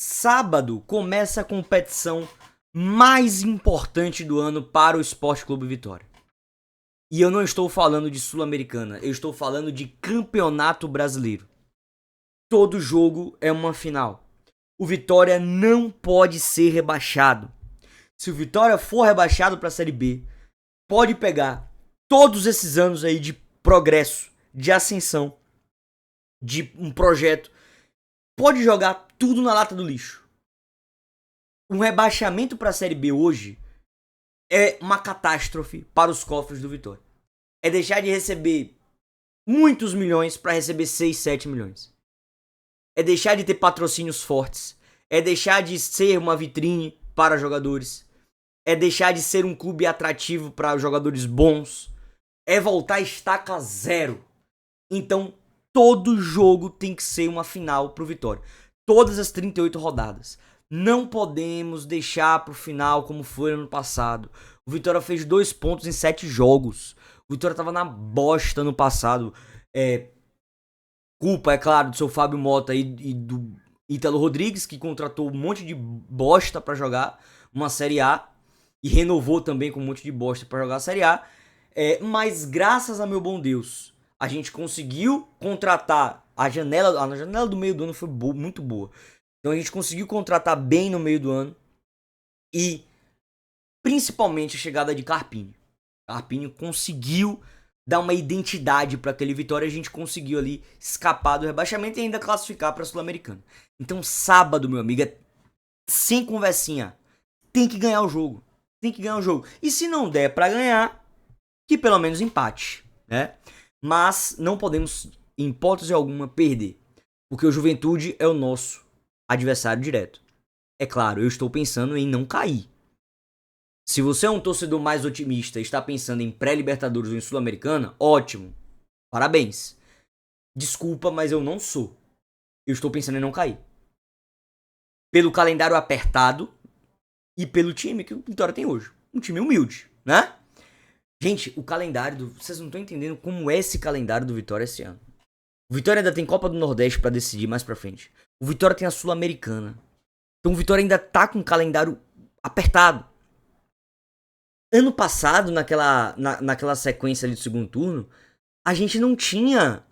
Sábado começa a competição mais importante do ano para o Esporte Clube Vitória. E eu não estou falando de Sul-Americana, eu estou falando de Campeonato Brasileiro. Todo jogo é uma final. O Vitória não pode ser rebaixado. Se o Vitória for rebaixado para a Série B, pode pegar todos esses anos aí de progresso, de ascensão, de um projeto, pode jogar tudo na lata do lixo. Um rebaixamento para a Série B hoje é uma catástrofe para os cofres do Vitória. É deixar de receber muitos milhões para receber 6, 7 milhões. É deixar de ter patrocínios fortes. É deixar de ser uma vitrine para jogadores. É deixar de ser um clube atrativo para jogadores bons. É voltar a estaca zero. Então, todo jogo tem que ser uma final pro Vitória. Todas as 38 rodadas. Não podemos deixar pro final como foi ano passado. O Vitória fez 2 pontos em 7 jogos. O Vitória tava na bosta no passado. Culpa, é claro, do seu Fábio Mota e do Ítalo Rodrigues, que contratou um monte de bosta pra jogar uma Série A. E renovou também com um monte de bosta pra jogar a Série A. Mas graças a meu bom Deus, a gente conseguiu contratar a janela do meio do ano foi muito boa. Então a gente conseguiu contratar bem no meio do ano. E principalmente a chegada de Carpini. Carpini conseguiu dar uma identidade para aquele Vitória. A gente conseguiu ali escapar do rebaixamento e ainda classificar para a Sul-Americana. Então sábado, meu amigo, sem conversinha. Tem que ganhar o jogo. Tem que ganhar o jogo. E se não der para ganhar, que pelo menos empate, né? Mas não podemos, em hipótese alguma, perder. Porque o Juventude é o nosso adversário direto. É claro, eu estou pensando em não cair. Se você é um torcedor mais otimista e está pensando em pré-Libertadores ou em Sul-Americana, ótimo. Parabéns. Desculpa, mas eu não sou. Eu estou pensando em não cair. Pelo calendário apertado e pelo time que o Vitória tem hoje. Um time humilde, né? Gente, o calendário vocês não estão entendendo como é esse calendário do Vitória esse ano. O Vitória ainda tem Copa do Nordeste pra decidir mais pra frente. O Vitória tem a Sul-Americana. Então o Vitória ainda tá com um calendário apertado. Ano passado, naquela sequência ali do segundo turno, a gente não tinha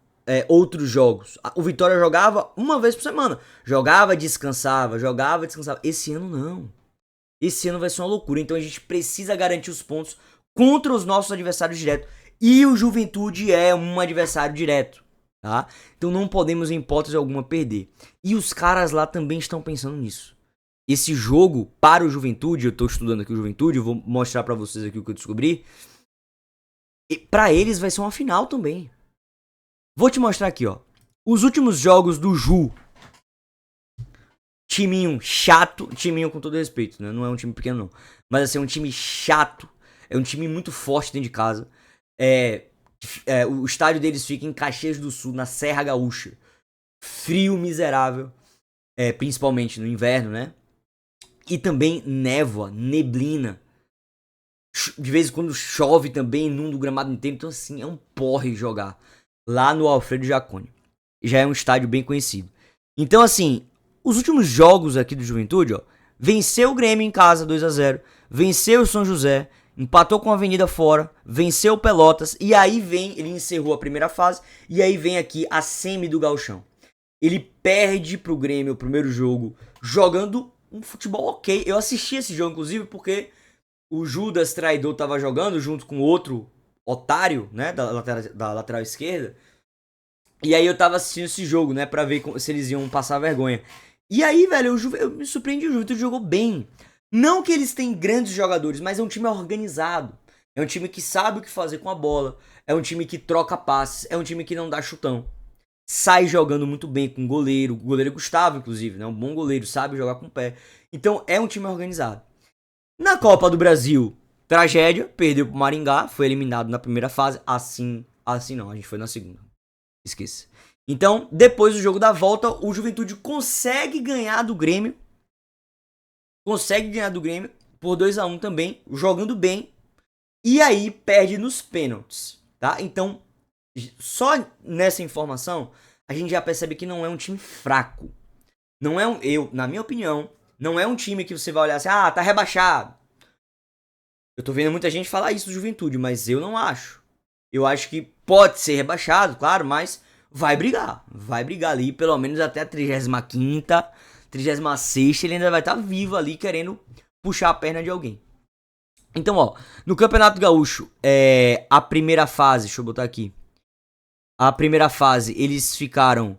outros jogos. O Vitória jogava uma vez por semana. Jogava, descansava, jogava, descansava. Esse ano não. Esse ano vai ser uma loucura. Então a gente precisa garantir os pontos contra os nossos adversários diretos. E o Juventude é um adversário direto, tá? Então não podemos, em hipótese alguma, perder. E os caras lá também estão pensando nisso. Esse jogo para o Juventude, eu tô estudando aqui o Juventude, eu vou mostrar pra vocês aqui o que eu descobri. E pra eles vai ser uma final também. Vou te mostrar aqui, ó. Os últimos jogos do Ju. Timinho chato, timinho com todo respeito, né? Não é um time pequeno não. Mas assim, é um time chato. É um time muito forte dentro de casa. O estádio deles fica em Caxias do Sul, na Serra Gaúcha. Frio miserável. Principalmente no inverno, né? E também névoa, neblina. De vez em quando chove também, inunda o gramado inteiro. Então assim, é um porre jogar lá no Alfredo Jaconi. Já é um estádio bem conhecido. Então assim, os últimos jogos aqui do Juventude, ó. Venceu o Grêmio em casa 2-0. Venceu o São José. Empatou com a Avenida fora. Venceu o Pelotas. E aí vem, ele encerrou a primeira fase. E aí vem aqui a semi do Gauchão. Ele perde pro Grêmio o primeiro jogo, jogando um futebol ok. Eu assisti esse jogo, inclusive, porque o Judas Traidor tava jogando junto com outro otário, né, da lateral esquerda. E aí eu tava assistindo esse jogo, né, pra ver se eles iam passar vergonha. E aí, velho, eu me surpreendi, o Juventude jogou bem. Não que eles têm grandes jogadores, mas é um time organizado. É um time que sabe o que fazer com a bola. É um time que troca passes. É um time que não dá chutão. Sai jogando muito bem com o goleiro Gustavo, inclusive, né? Um bom goleiro, sabe jogar com o pé. Então é um time organizado. Na Copa do Brasil, tragédia, perdeu pro Maringá, foi eliminado na primeira fase. Assim não, a gente foi na segunda. Esqueça. Então, depois do jogo da volta, o Juventude consegue ganhar do Grêmio. Consegue ganhar do Grêmio por 2-1 também, jogando bem. E aí perde nos pênaltis, tá? Então, só nessa informação, a gente já percebe que não é um time fraco. Não é na minha opinião, não é um time que você vai olhar assim, ah, tá rebaixado. Eu tô vendo muita gente falar isso do Juventude, mas eu não acho. Eu acho que pode ser rebaixado, claro, mas vai brigar. Vai brigar ali, pelo menos até a 35ª, 36ª, ele ainda vai estar vivo ali, querendo puxar a perna de alguém. Então, ó, no Campeonato Gaúcho, a primeira fase, deixa eu botar aqui. A primeira fase, eles ficaram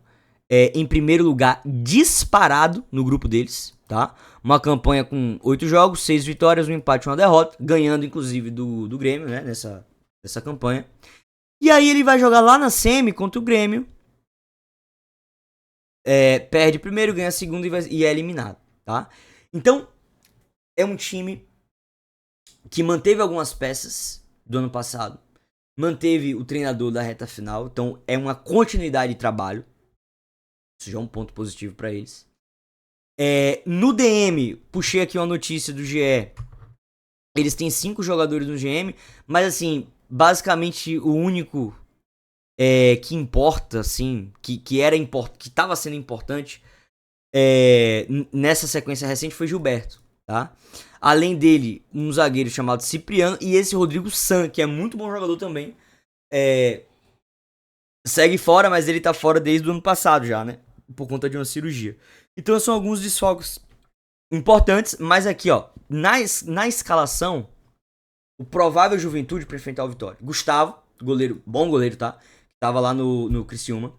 em primeiro lugar disparado no grupo deles, tá? Uma campanha com 8 jogos, 6 vitórias, um empate e uma derrota, ganhando inclusive do Grêmio, né, nessa campanha. E aí ele vai jogar lá na semi contra o Grêmio, perde primeiro, ganha segundo e é eliminado, tá? Então, é um time que manteve algumas peças do ano passado, manteve o treinador da reta final, então é uma continuidade de trabalho. Isso já é um ponto positivo para eles. No DM, puxei aqui uma notícia do GE. Eles têm 5 jogadores no GM, mas assim, basicamente o único que importa, assim, que estava sendo importante nessa sequência recente foi Gilberto, tá? Além dele, um zagueiro chamado Cipriano e esse Rodrigo San, que é muito bom jogador também. Segue fora, mas ele tá fora desde o ano passado já, né? Por conta de uma cirurgia. Então são alguns desfalques importantes, mas aqui, ó, na escalação, o provável Juventude para enfrentar o Vitória. Gustavo, goleiro, bom goleiro, tá? Tava lá no Criciúma.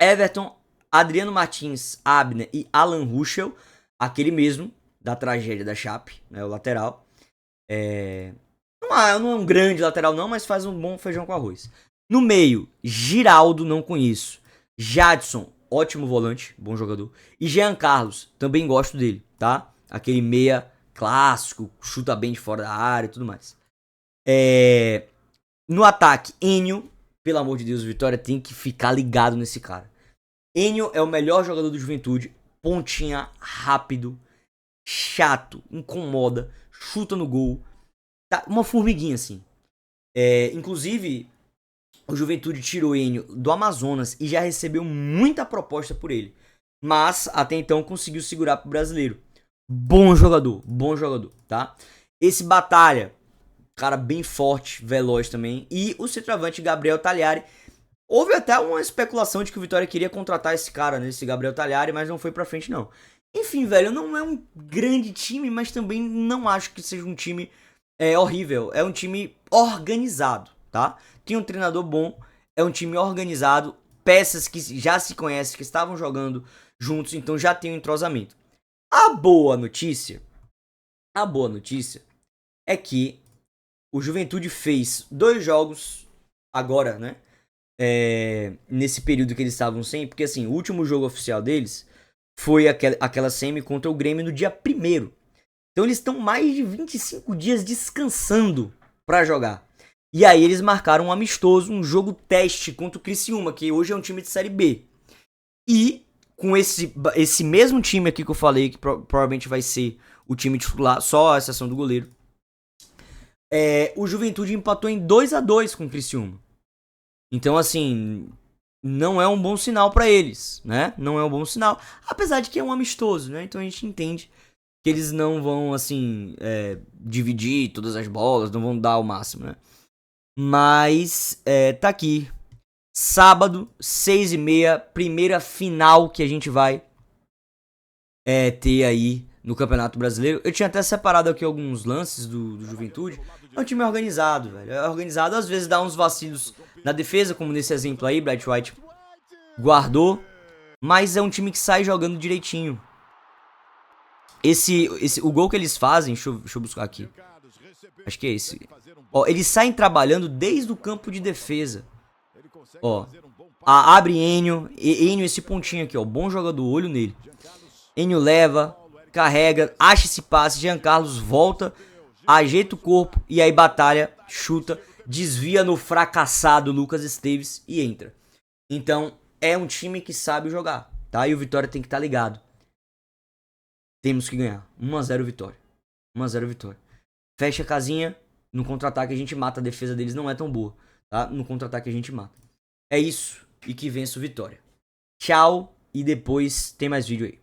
Everton, Adriano Martins, Abner e Alan Ruschel, aquele mesmo da tragédia da Chape, né, o lateral. Não é um grande lateral não, mas faz um bom feijão com arroz. No meio, Giraldo, não conheço. Jadson, ótimo volante, bom jogador. E Jean Carlos, também gosto dele, tá? Aquele meia clássico, chuta bem de fora da área e tudo mais. No ataque, Enio, pelo amor de Deus, Vitória tem que ficar ligado nesse cara. Enio é o melhor jogador do Juventude, pontinha, rápido, chato, incomoda, chuta no gol. Tá uma formiguinha assim. Inclusive, o Juventude tirou Enio do Amazonas e já recebeu muita proposta por ele. Mas até então conseguiu segurar pro brasileiro. Bom jogador, tá? Esse Batalha, cara bem forte, veloz também. E o centroavante Gabriel Talhari. Houve até uma especulação de que o Vitória queria contratar esse cara, né, esse Gabriel Talhari, mas não foi pra frente não. Enfim, velho, não é um grande time, mas também não acho que seja um time horrível. É um time organizado, tá? Tem um treinador bom, é um time organizado, peças que já se conhecem, que estavam jogando juntos, então já tem um entrosamento. A boa notícia é que o Juventude fez 2 jogos agora, né? Nesse período que eles estavam sem, porque assim, o último jogo oficial deles foi aquela semi contra o Grêmio no dia 1º. Então eles estão mais de 25 dias descansando pra jogar. E aí eles marcaram um amistoso, um jogo teste contra o Criciúma, que hoje é um time de Série B. E com esse mesmo time aqui que eu falei, que provavelmente vai ser o time titular, só a exceção do goleiro, o Juventude empatou em 2-2 com o Criciúma. Então, assim, não é um bom sinal pra eles, né? Não é um bom sinal. Apesar de que é um amistoso, né? Então a gente entende que eles não vão, assim, dividir todas as bolas, não vão dar o máximo, né? Mas, tá aqui. Sábado, 6h30, primeira final que a gente vai ter aí no Campeonato Brasileiro. Eu tinha até separado aqui alguns lances do Juventude. É um time organizado, velho. É organizado, às vezes dá uns vacilos na defesa, como nesse exemplo aí, Bright White guardou. Mas é um time que sai jogando direitinho. O gol que eles fazem, deixa eu buscar aqui. Acho que é esse. Ó, eles saem trabalhando desde o campo de defesa. Ó, abre Enio, esse pontinho aqui, ó, bom jogador, olho nele. Enio leva, carrega, acha esse passe, Jean Carlos volta, ajeita o corpo e aí Batalha, chuta, desvia no fracassado Lucas Esteves e entra. Então, é um time que sabe jogar, tá? E o Vitória tem que estar ligado. Temos que ganhar. 1-0 Vitória. 1-0 Vitória. Fecha a casinha, no contra-ataque a gente mata, a defesa deles não é tão boa, tá? No contra-ataque a gente mata. É isso, e que vença o Vitória. Tchau. e depois tem mais vídeo aí.